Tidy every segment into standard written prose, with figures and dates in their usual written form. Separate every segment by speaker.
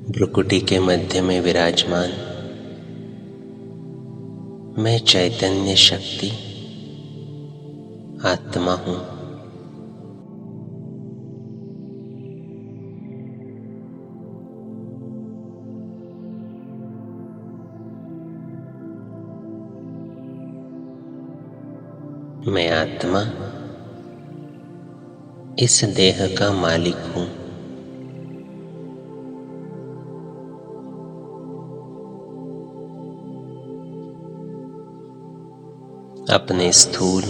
Speaker 1: भ्रुकुटी के मध्य में विराजमान मैं चैतन्य शक्ति आत्मा हूँ। मैं आत्मा इस देह का मालिक हूँ। अपने स्थूल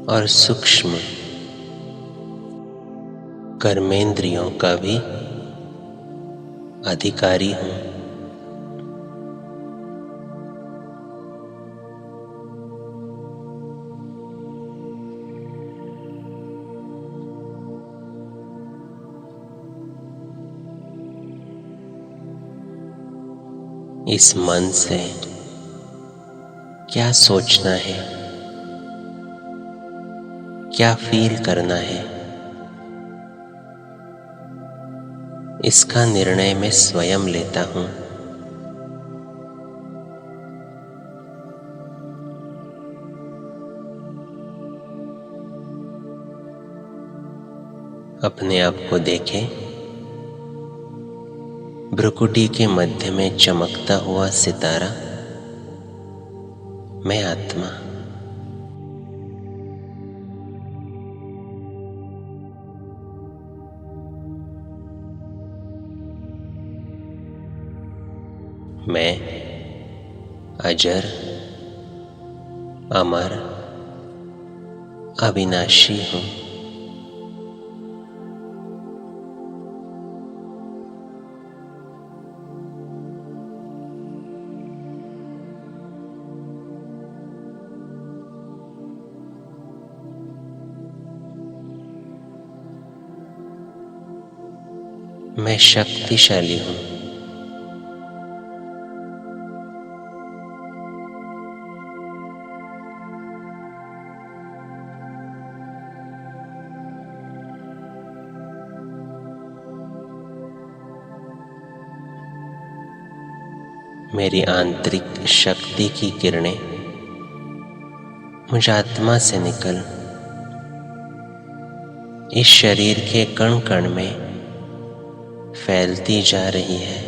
Speaker 1: और सूक्ष्म कर्मेंद्रियों का भी अधिकारी हूँ। इस मन से क्या सोचना है, क्या फील करना है, इसका निर्णय मैं स्वयं लेता हूँ। अपने आप को देखें, भ्रुकुटी के मध्य में चमकता हुआ सितारा मैं आत्मा। मैं अजर, अमर, अविनाशी हूँ। मैं शक्तिशाली हूँ। मेरी आंतरिक शक्ति की किरणें मुझ आत्मा से निकल इस शरीर के कण कण में फैलती जा रही है।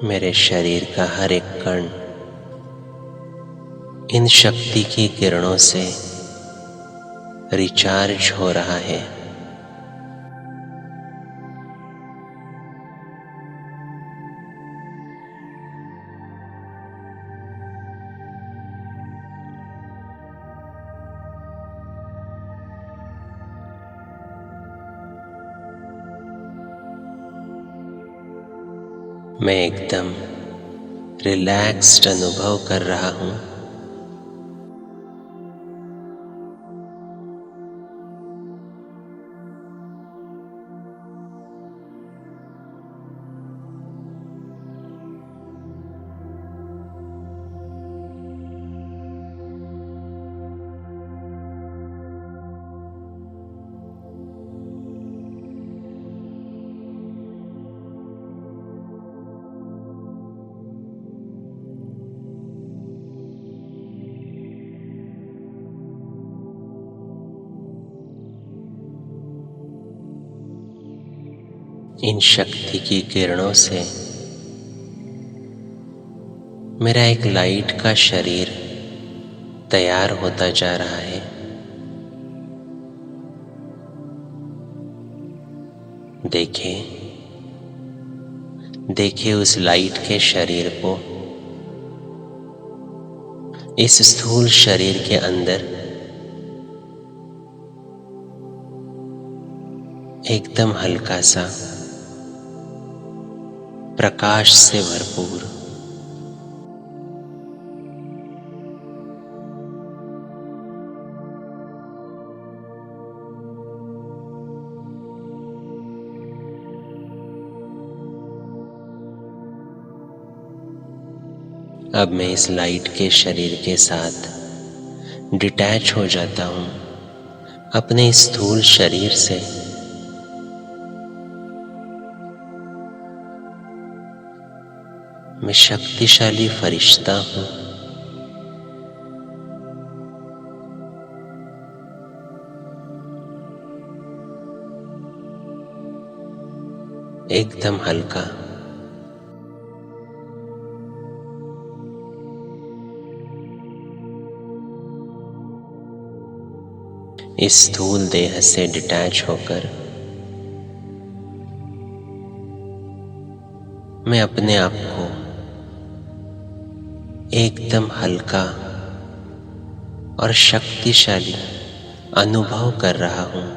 Speaker 1: मेरे शरीर का हर एक कण इन शक्ति की किरणों से रिचार्ज हो रहा है। मैं एकदम रिलैक्स्ड अनुभव कर रहा हूँ। इन शक्ति की किरणों से मेरा एक लाइट का शरीर तैयार होता जा रहा है। देखिए उस लाइट के शरीर को इस स्थूल शरीर के अंदर एकदम हल्का सा प्रकाश से भरपूर। अब मैं इस लाइट के शरीर के साथ डिटैच हो जाता हूँ अपने स्थूल शरीर से। मैं शक्तिशाली फरिश्ता हूँ। एकदम हल्का। इस स्थूल देह से डिटैच होकर मैं अपने आप को एकदम हल्का और शक्तिशाली अनुभव कर रहा हूँ।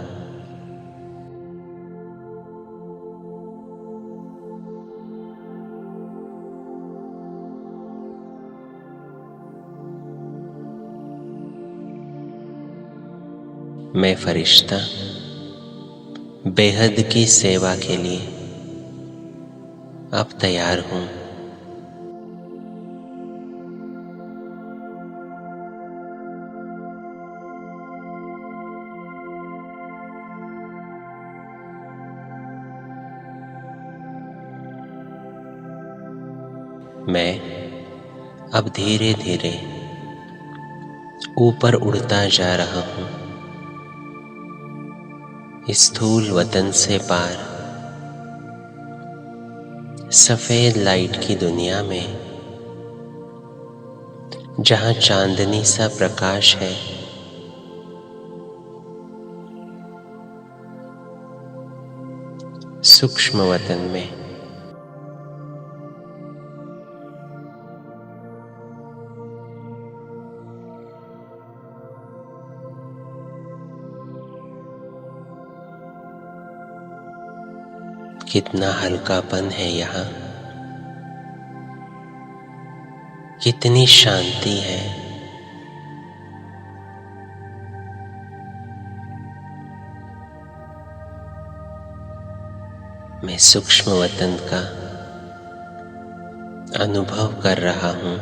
Speaker 1: मैं फरिश्ता बेहद की सेवा के लिए अब तैयार हूँ। मैं अब धीरे धीरे ऊपर उड़ता जा रहा हूँ, स्थूल वतन से पार सफेद लाइट की दुनिया में, जहाँ चांदनी सा प्रकाश है। सूक्ष्म वतन में कितना हल्कापन है यहाँ, कितनी शांति है। मैं सूक्ष्म वतन का अनुभव कर रहा हूँ।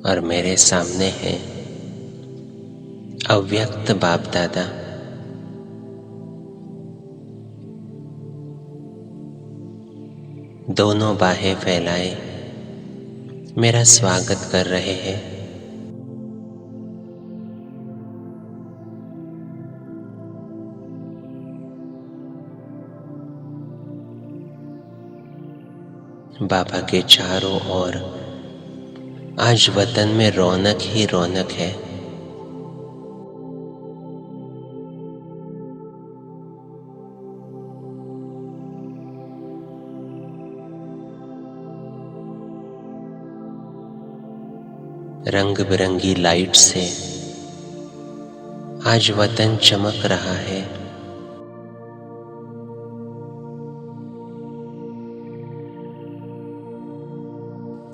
Speaker 1: और मेरे सामने है अव्यक्त बाप दादा। दोनों बाहें फैलाए मेरा स्वागत कर रहे हैं। बाबा के चारों ओर आज वतन में रौनक ही रौनक है। रंग बिरंगी लाइट से आज वतन चमक रहा है।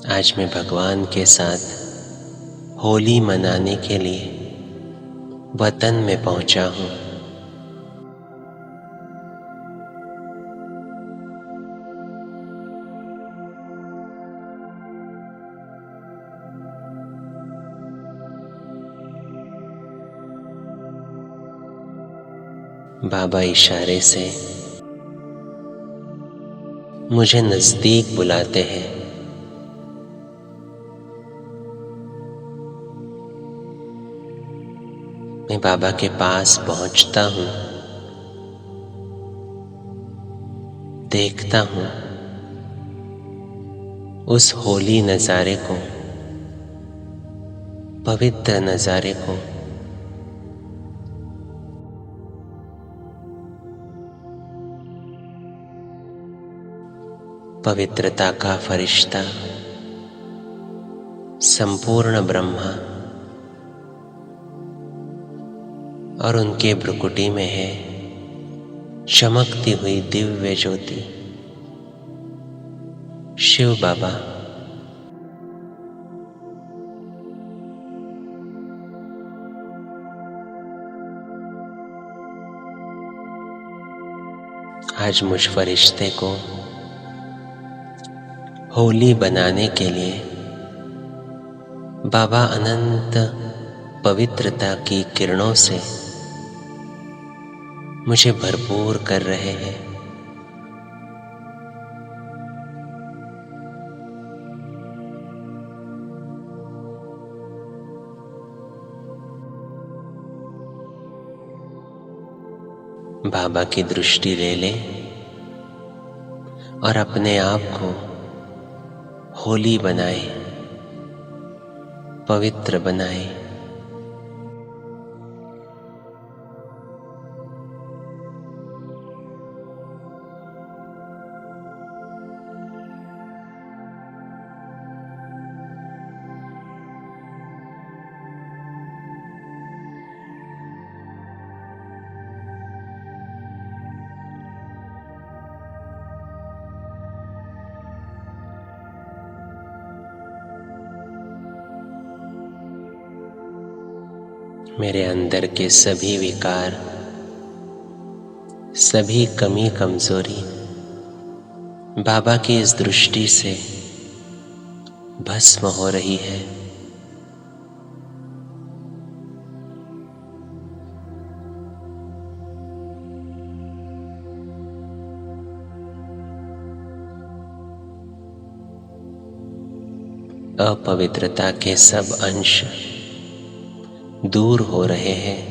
Speaker 1: आज मैं भगवान के साथ होली मनाने के लिए वतन में पहुंचा हूं। बाबा इशारे से मुझे नजदीक बुलाते हैं। मैं बाबा के पास पहुंचता हूं, देखता हूं उस होली नजारे को, पवित्र नजारे को। पवित्रता का फरिश्ता, संपूर्ण ब्रह्मा और उनके भ्रुकुटी में है चमकती हुई दिव्य ज्योति शिव बाबा। आज मुझ फरिश्ते को होली बनाने के लिए बाबा अनंत पवित्रता की किरणों से मुझे भरपूर कर रहे हैं। बाबा की दृष्टि ले ले और अपने आप को होली बनाए, पवित्र बनाए। मेरे अंदर के सभी विकार, सभी कमी कमजोरी बाबा की इस दृष्टि से भस्म हो रही है। अपवित्रता के सब अंश दूर हो रहे हैं।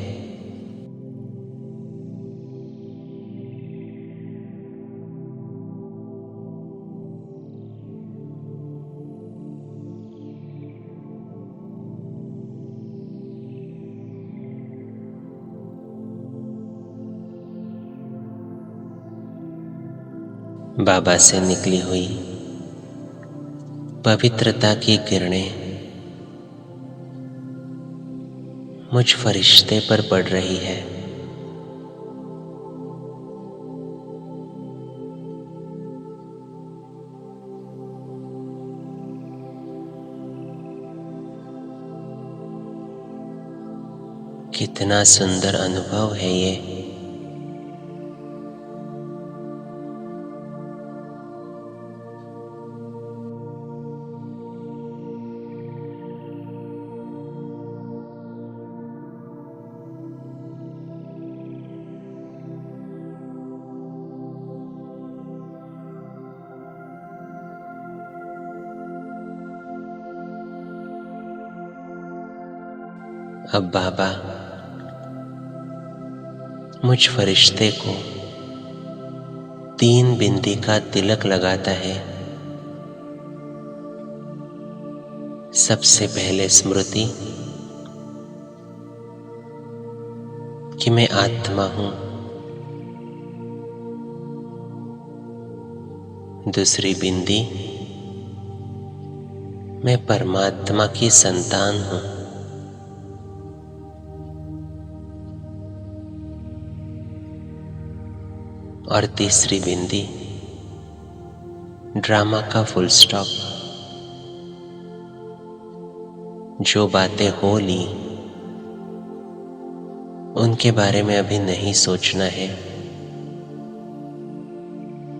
Speaker 1: बाबा से निकली हुई पवित्रता की किरणें मुझ फरिश्ते पर पड़ रही है। कितना सुंदर अनुभव है ये। अब बाबा मुझ फरिश्ते को 3 बिंदी का तिलक लगाता है। सबसे पहले स्मृति कि मैं आत्मा हूं। दूसरी बिंदी, मैं परमात्मा की संतान हूं। और तीसरी बिंदी, ड्रामा का फुल स्टॉप। जो बातें हो ली उनके बारे में अभी नहीं सोचना है।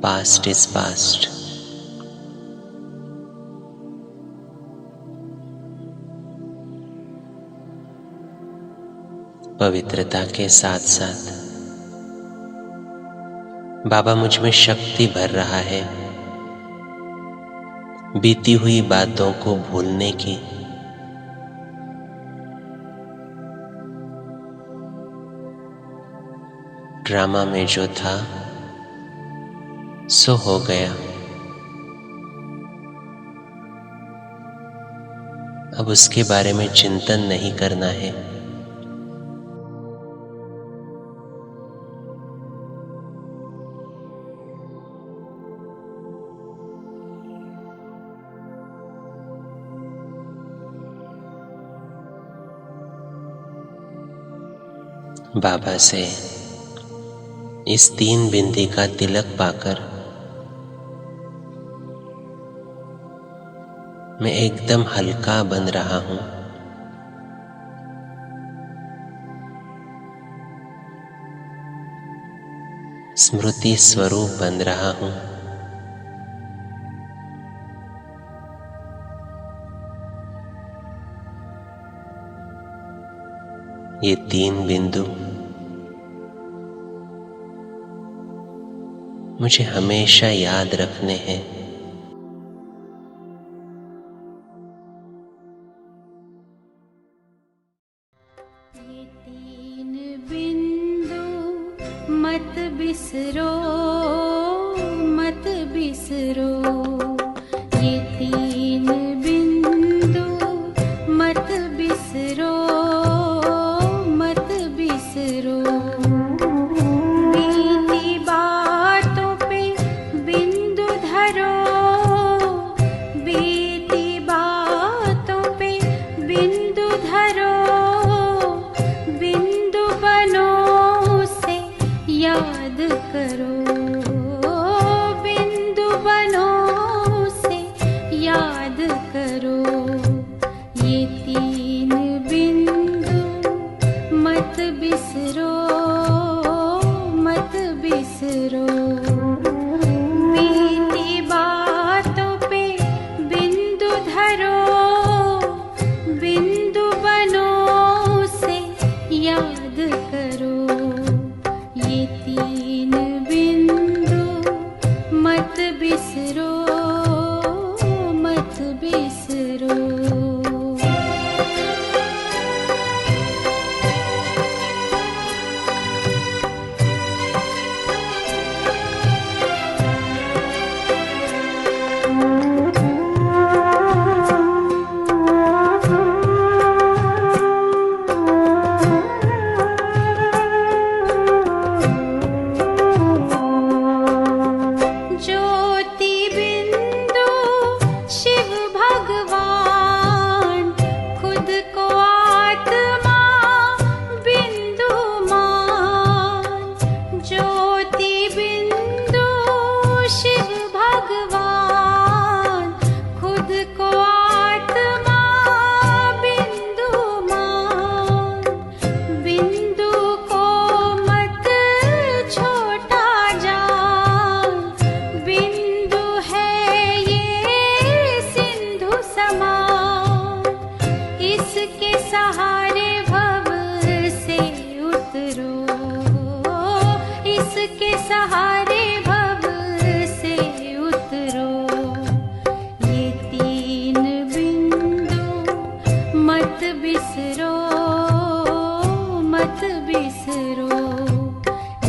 Speaker 1: Past is past. पवित्रता के साथ साथ बाबा मुझ में शक्ति भर रहा है बीती हुई बातों को भूलने की। ड्रामा में जो था सो हो गया। अब उसके बारे में चिंतन नहीं करना है। बाबा से इस 3 बिंदी का तिलक पाकर मैं एकदम हल्का बन रहा हूँ। स्मृति स्वरूप बन रहा हूँ। ये 3 बिंदु मुझे हमेशा याद रखने हैं।
Speaker 2: ये 3 बिंदु मत बिसरो, मत बिसरो। ये 3 बिंदु मत बिसरो, मत बिसरो। बीती बातों पे बिंदु धरो, बीती बातों पे बिंदु धरो। बिंदु बनो उसे याद करो, बिंदु बनो उसे याद करो। ये 3 बिंदु मत बिसरो, मत बिसरो। बीती बातों पे बिंदु धरो, बिंदु बनो उसे याद करो। ये 3 बिंदु मत बिसरो, मत बिसरो। ज्योति बिंदु शिव भगवान, खुद को आत्मा बिंदु मान। ज्योति बिंदु शिव भगवान, खुद को आत्मा बिंदु मान। बिंदु को मत छोटा जान, बिंदु है ये सिंधु समान। इसके सहारे भव से उतरो, इसके सहारे भव से उतरो। ये 3 बिंदु मत बिसरो, मत बिसरो।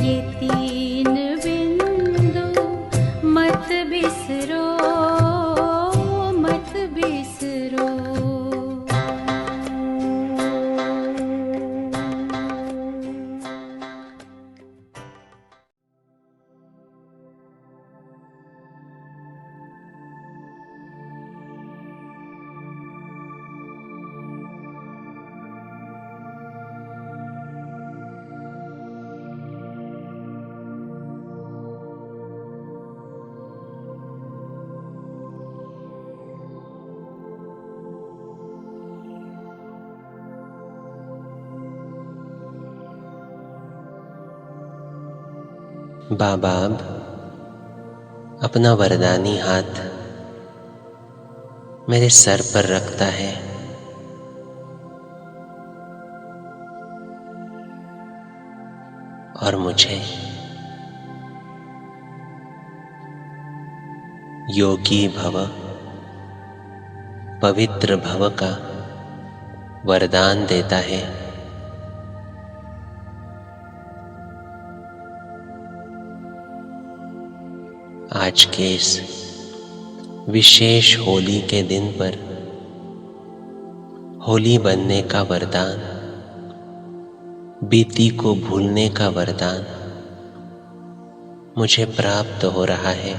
Speaker 2: ये 3 बिंदु मत बिसरो, मत बिसरो।
Speaker 1: बाबा अब अपना वरदानी हाथ मेरे सर पर रखता है और मुझे योगी भव, पवित्र भव का वरदान देता है। आज के इस विशेष होली के दिन पर होली बनने का वरदान, बीती को भूलने का वरदान मुझे प्राप्त हो रहा है।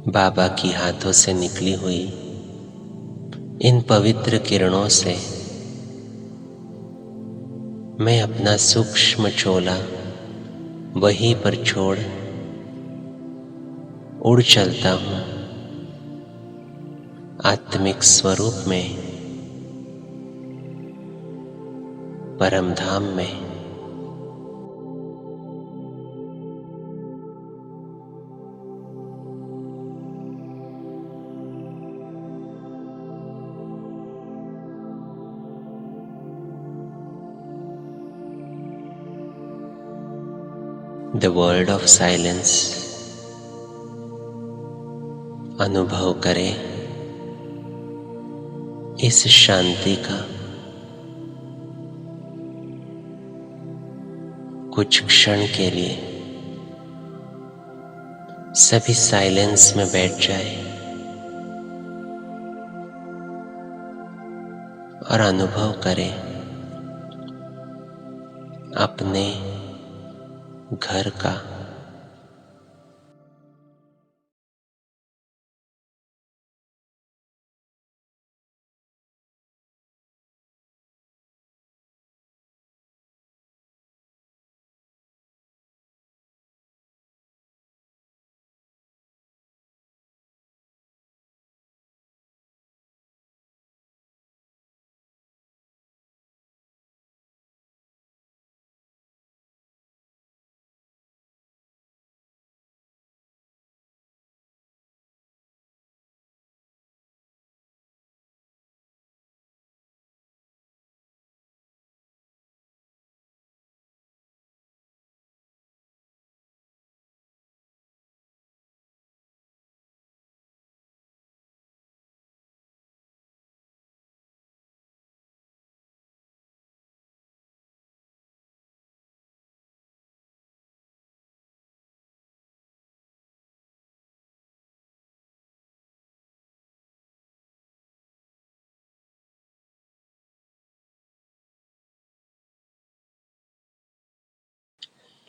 Speaker 1: बाबा की हाथों से निकली हुई इन पवित्र किरणों से मैं अपना सूक्ष्म चोला वहीं पर छोड़ उड़ चलता हूँ आत्मिक स्वरूप में, परम धाम में। The world of silence अनुभव करें इस शांति का। कुछ क्षण के लिए सभी साइलेंस में बैठ जाए और अनुभव करें अपने घर का।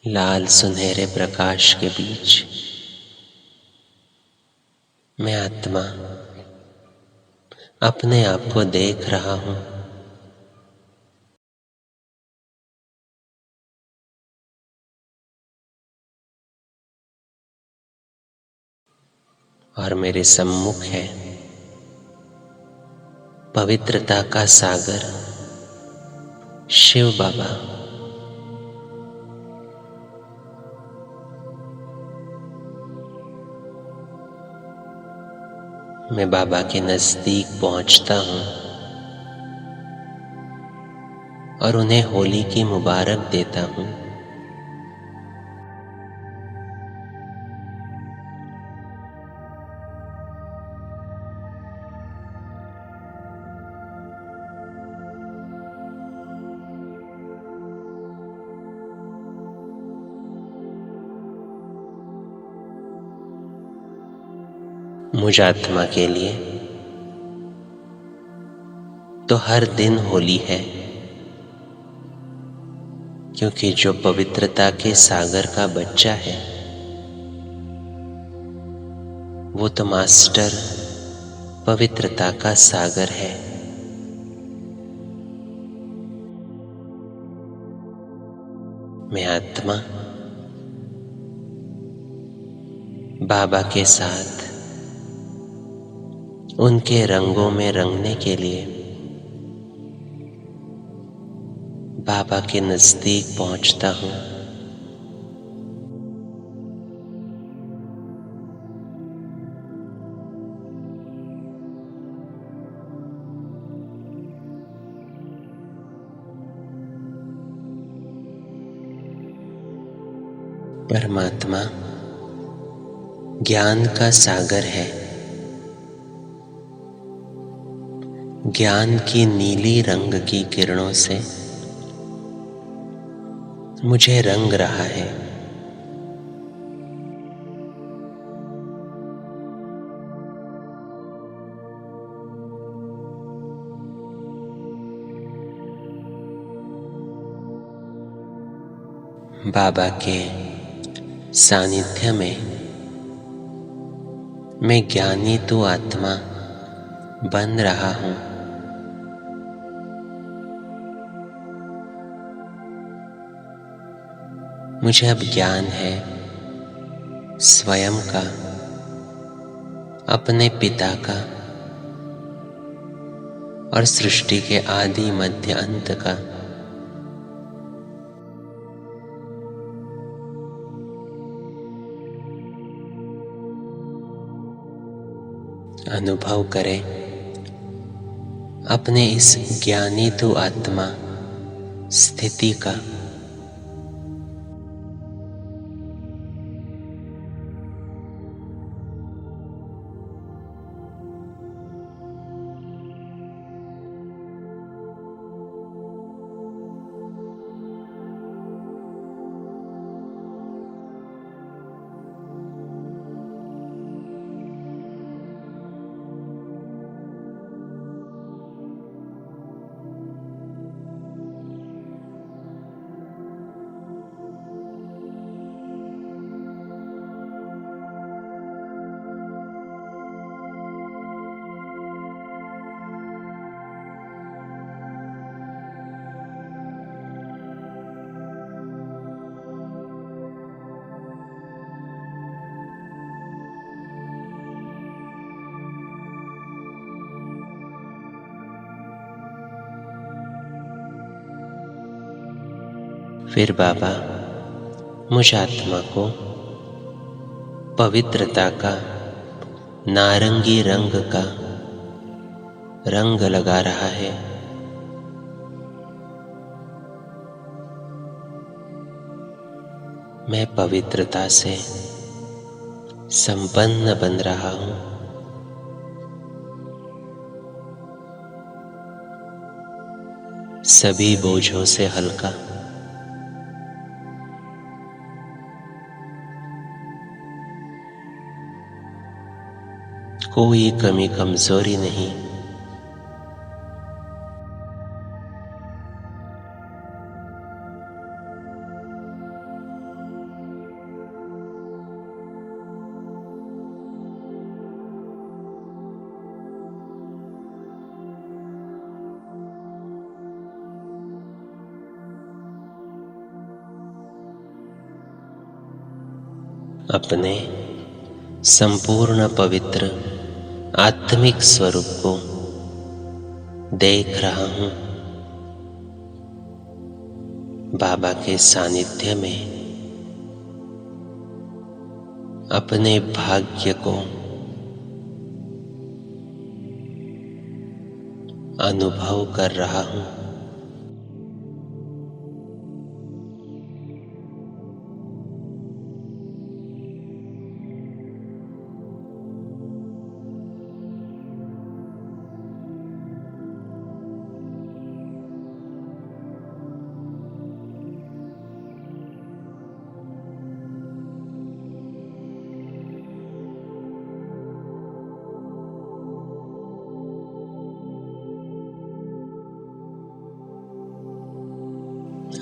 Speaker 1: लाल सुनहरे प्रकाश के बीच मैं आत्मा अपने आप को देख रहा हूँ। और मेरे सम्मुख है पवित्रता का सागर शिव बाबा। मैं बाबा के नजदीक पहुंचता हूं और उन्हें होली की मुबारक देता हूं। मुझ आत्मा के लिए तो हर दिन होली है, क्योंकि जो पवित्रता के सागर का बच्चा है वो तो मास्टर पवित्रता का सागर है। मैं आत्मा बाबा के साथ उनके रंगों में रंगने के लिए बाबा के नजदीक पहुंचता हूं। परमात्मा ज्ञान का सागर है। ज्ञान की नीली रंग की किरणों से मुझे रंग रहा है। बाबा के सानिध्य में मैं ज्ञानी तू आत्मा बन रहा हूँ। मुझे अब ज्ञान है स्वयं का, अपने पिता का और सृष्टि के आदि मध्य अंत का। अनुभव करें अपने इस ज्ञानी तू आत्मा स्थिति का। फिर बाबा मुझ आत्मा को पवित्रता का नारंगी रंग का रंग लगा रहा है। मैं पवित्रता से संपन्न बन रहा हूँ। सभी बोझों से हल्का। कोई कमी कमजोरी नहीं। अपने संपूर्ण पवित्र आत्मिक स्वरूप को देख रहा हूँ। बाबा के सानिध्य में अपने भाग्य को अनुभव कर रहा हूँ।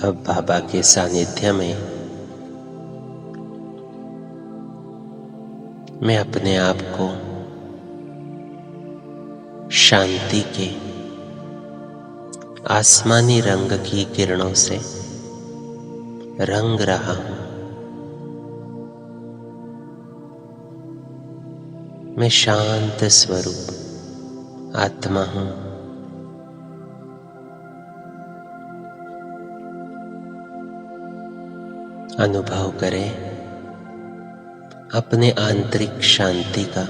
Speaker 1: अब बाबा के सानिध्य में मैं अपने आप को शांति के आसमानी रंग की किरणों से रंग रहा हूँ। मैं शांत स्वरूप आत्मा हूँ। अनुभव करें अपने आंतरिक शांति का।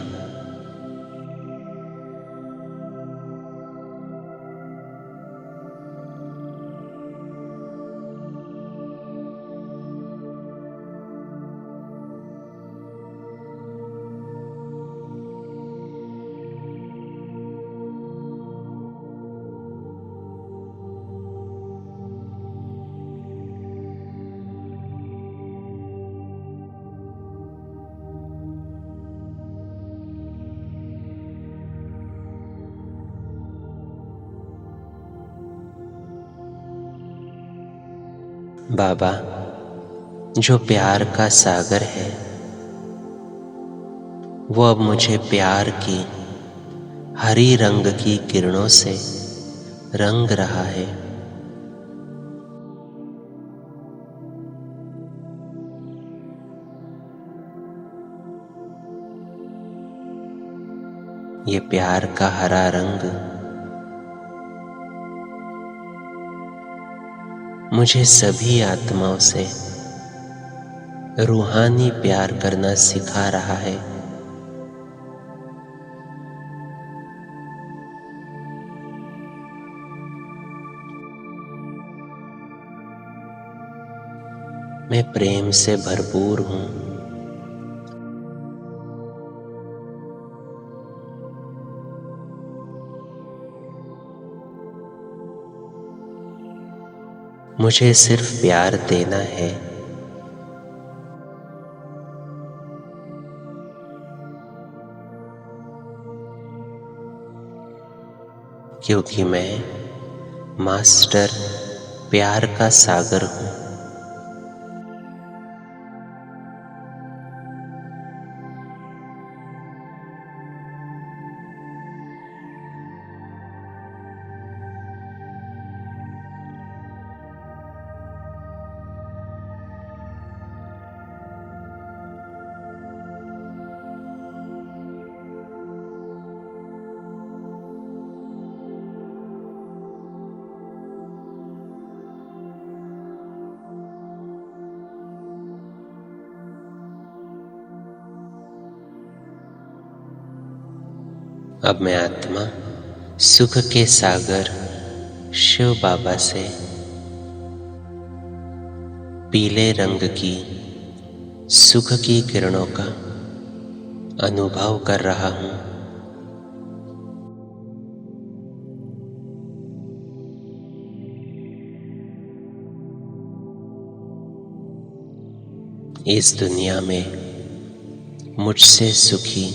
Speaker 1: बाबा जो प्यार का सागर है वो अब मुझे प्यार की हरी रंग की किरणों से रंग रहा है। ये प्यार का हरा रंग मुझे सभी आत्माओं से रूहानी प्यार करना सिखा रहा है। मैं प्रेम से भरपूर हूँ। मुझे सिर्फ प्यार देना है। क्योंकि मैं मास्टर प्यार का सागर हूँ। अब मैं आत्मा सुख के सागर शिव बाबा से पीले रंग की सुख की किरणों का अनुभव कर रहा हूँ। इस दुनिया में मुझसे सुखी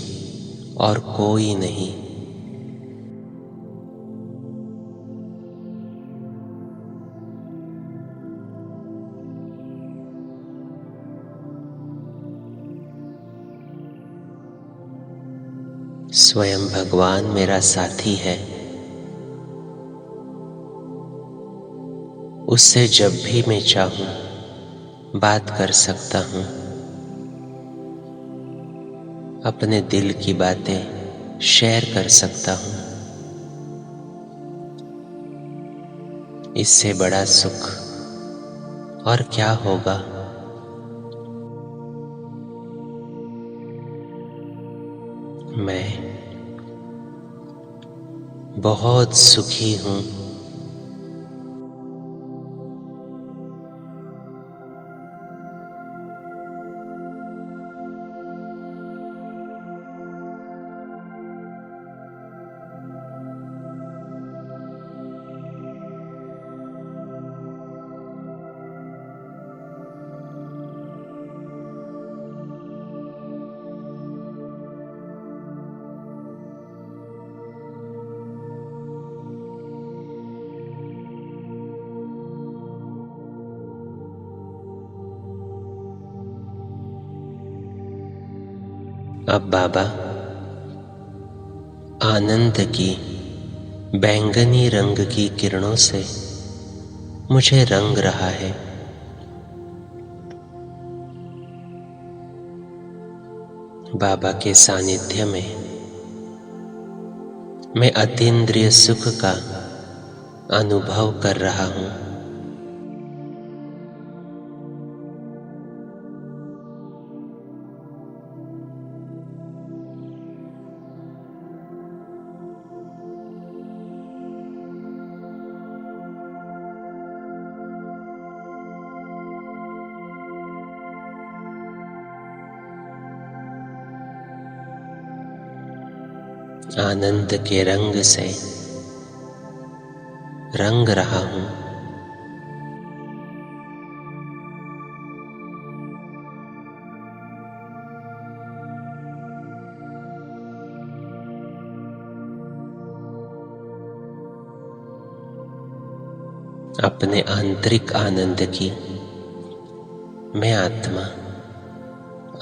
Speaker 1: और कोई नहीं। स्वयं भगवान मेरा साथी है। उससे जब भी मैं चाहूं बात कर सकता हूं। अपने दिल की बातें शेयर कर सकता हूं। इससे बड़ा सुख और क्या होगा। मैं बहुत सुखी हूं। अब बाबा आनंद की बैंगनी रंग की किरणों से मुझे रंग रहा है। बाबा के सानिध्य में मैं अतीन्द्रिय सुख का अनुभव कर रहा हूँ। आनंद के रंग से रंग रहा हूँ। अपने आंतरिक आनंद की मैं आत्मा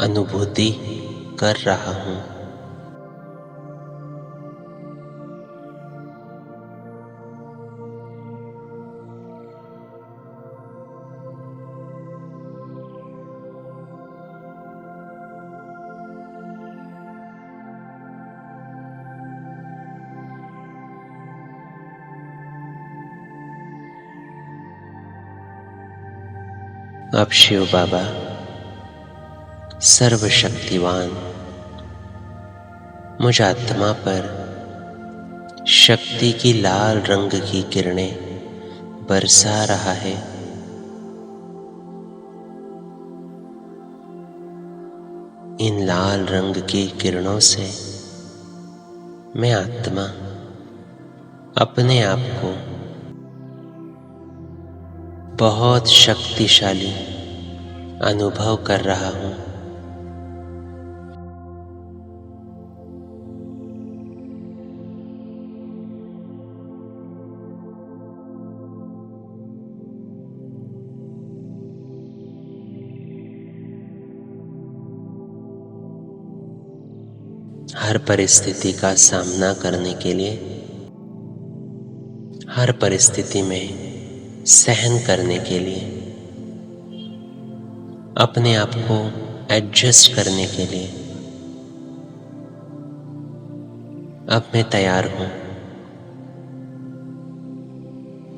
Speaker 1: अनुभूति कर रहा हूँ। अब शिव बाबा सर्वशक्तिवान मुझ आत्मा पर शक्ति की लाल रंग की किरणें बरसा रहा है। इन लाल रंग की किरणों से मैं आत्मा अपने आप को बहुत शक्तिशाली अनुभव कर रहा हूँ। हर परिस्थिति का सामना करने के लिए, हर परिस्थिति में सहन करने के लिए, अपने आप को एडजस्ट करने के लिए अब मैं तैयार हूं,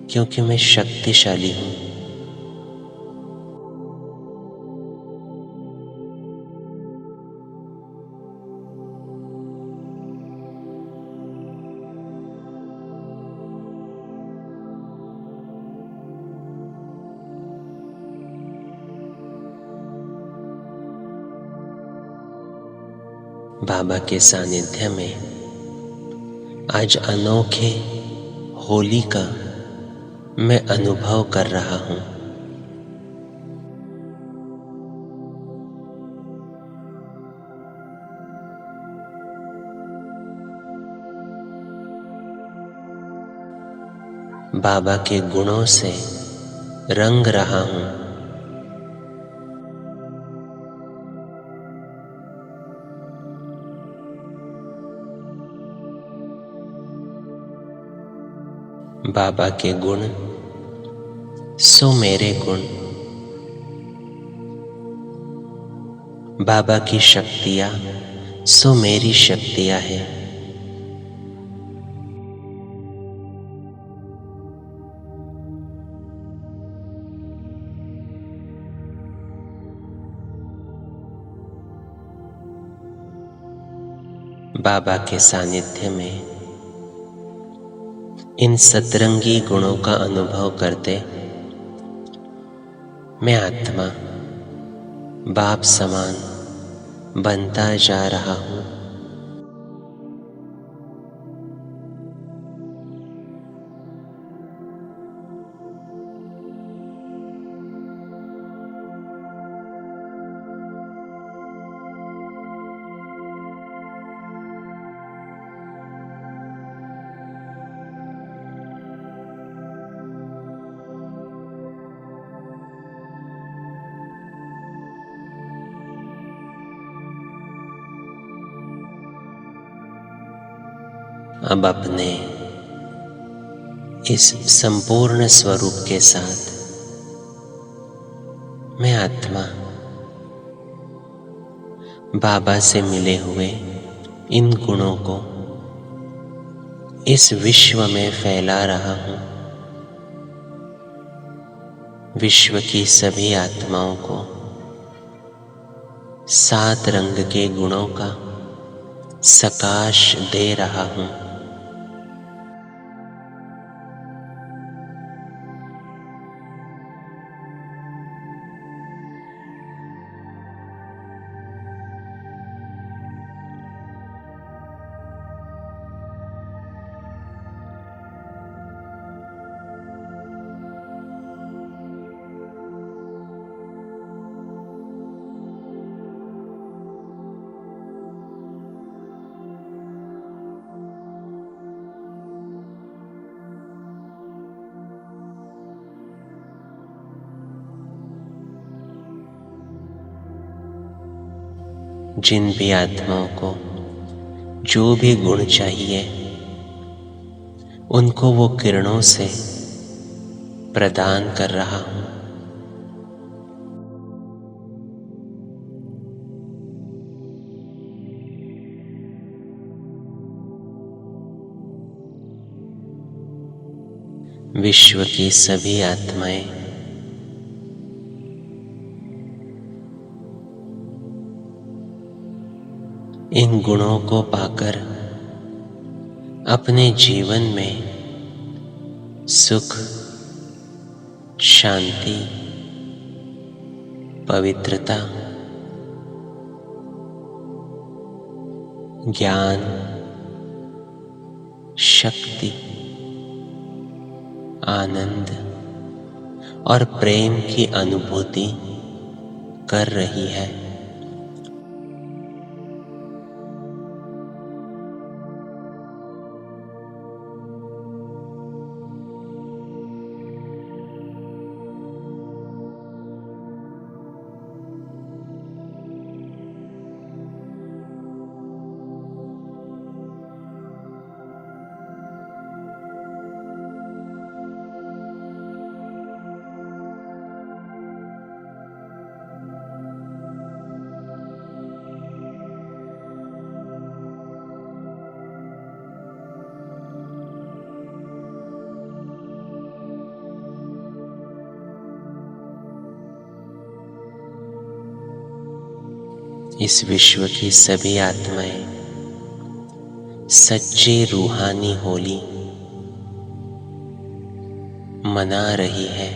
Speaker 1: क्योंकि मैं शक्तिशाली हूं। बाबा के सानिध्य में आज अनोखे होली का मैं अनुभव कर रहा हूँ। बाबा के गुणों से रंग रहा हूँ। बाबा के गुण सो मेरे गुण, बाबा की शक्तियाँ सो मेरी शक्तियाँ हैं। बाबा के सानिध्य में इन सतरंगी गुणों का अनुभव करते मैं आत्मा बाप समान बनता जा रहा हूँ। अब अपने इस संपूर्ण स्वरूप के साथ मैं आत्मा बाबा से मिले हुए इन गुणों को इस विश्व में फैला रहा हूँ। विश्व की सभी आत्माओं को 7 रंग के गुणों का सकाश दे रहा हूँ। जिन भी आत्माओं को जो भी गुण चाहिए उनको वो किरणों से प्रदान कर रहा हूँ। विश्व की सभी आत्माएं इन गुणों को पाकर अपने जीवन में सुख, शांति, पवित्रता, ज्ञान, शक्ति, आनंद और प्रेम की अनुभूति कर रही है। इस विश्व की सभी आत्माएं सच्ची रूहानी होली मना रही है।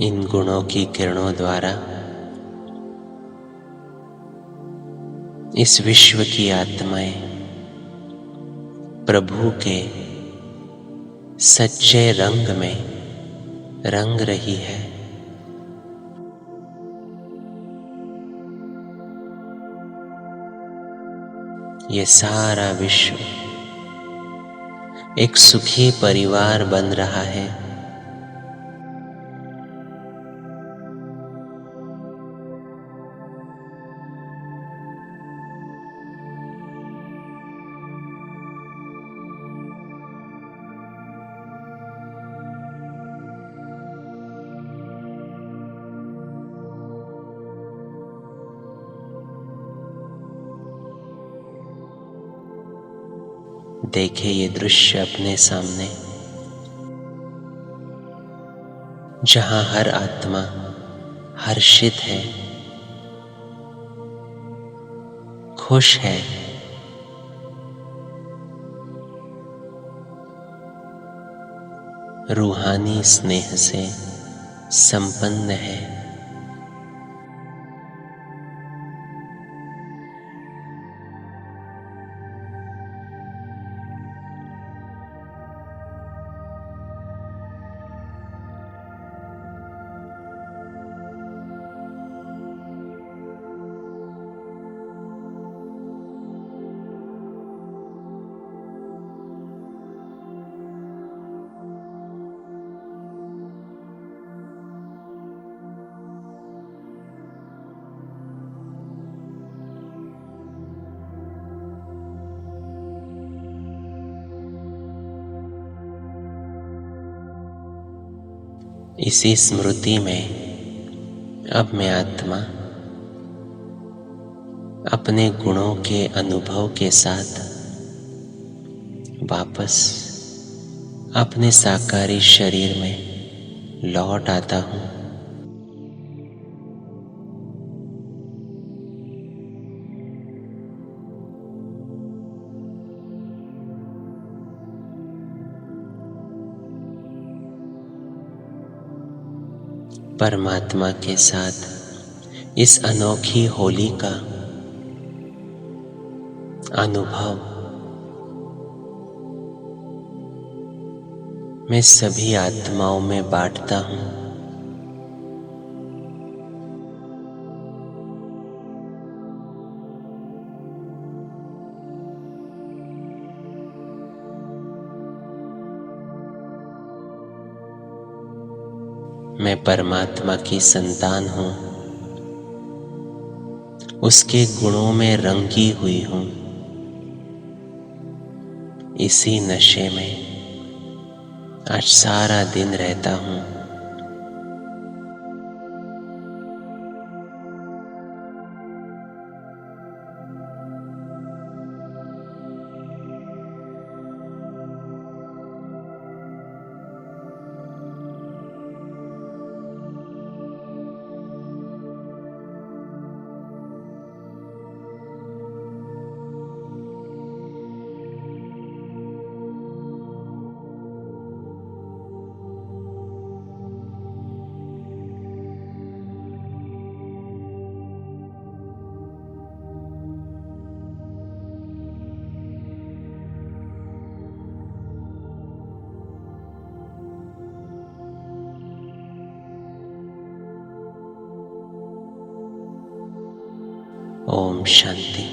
Speaker 1: इन गुणों की किरणों द्वारा इस विश्व की आत्माएं प्रभु के सच्चे रंग में रंग रही है। ये सारा विश्व एक सुखी परिवार बन रहा है। देखे ये दृश्य अपने सामने, जहां हर आत्मा हर्षित है, खुश है, रूहानी स्नेह से संपन्न है। इसी स्मृति में अब मैं आत्मा अपने गुणों के अनुभव के साथ वापस अपने साकारी शरीर में लौट आता हूँ। परमात्मा के साथ इस अनोखी होली का अनुभव मैं सभी आत्माओं में बांटता हूँ। मैं परमात्मा की संतान हूँ, उसके गुणों में रंगी हुई हूँ। इसी नशे में आज सारा दिन रहता हूँ। ओम शांति।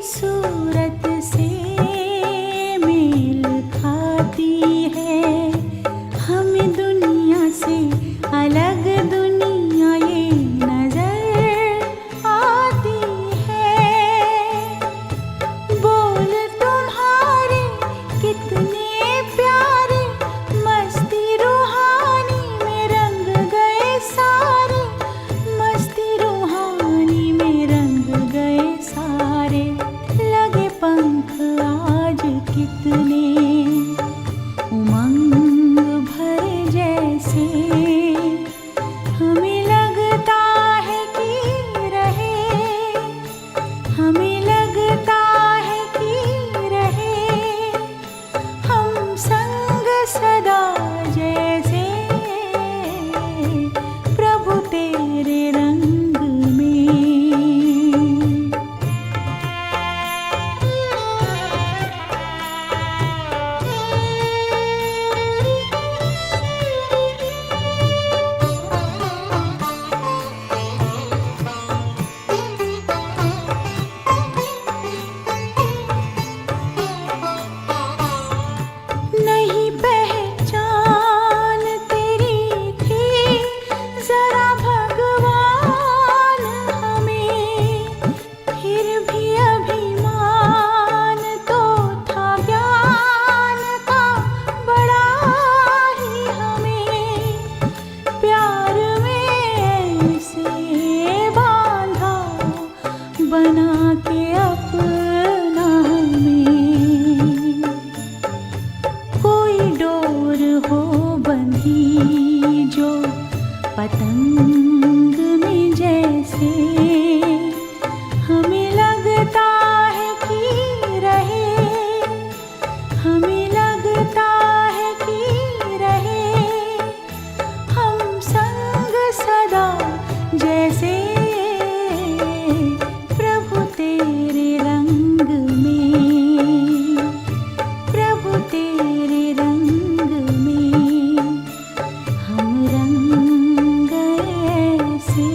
Speaker 3: सूरत से मेल खाती पतंग में जैसे हमें लगता है कि रहे, हमें लगता है कि रहे हम संग सदा जैसे प्रभु तेरे रंग में, प्रभु तेरे रंग में हम रंग ऐसे,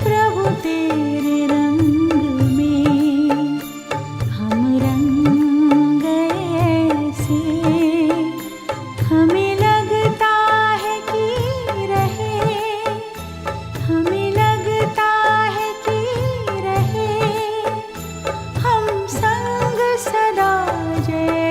Speaker 3: प्रभु तेरे रंग में हम रंग ऐसे हमें लगता है कि रहे, हमें लगता है कि रहे हम संग सदा जैसे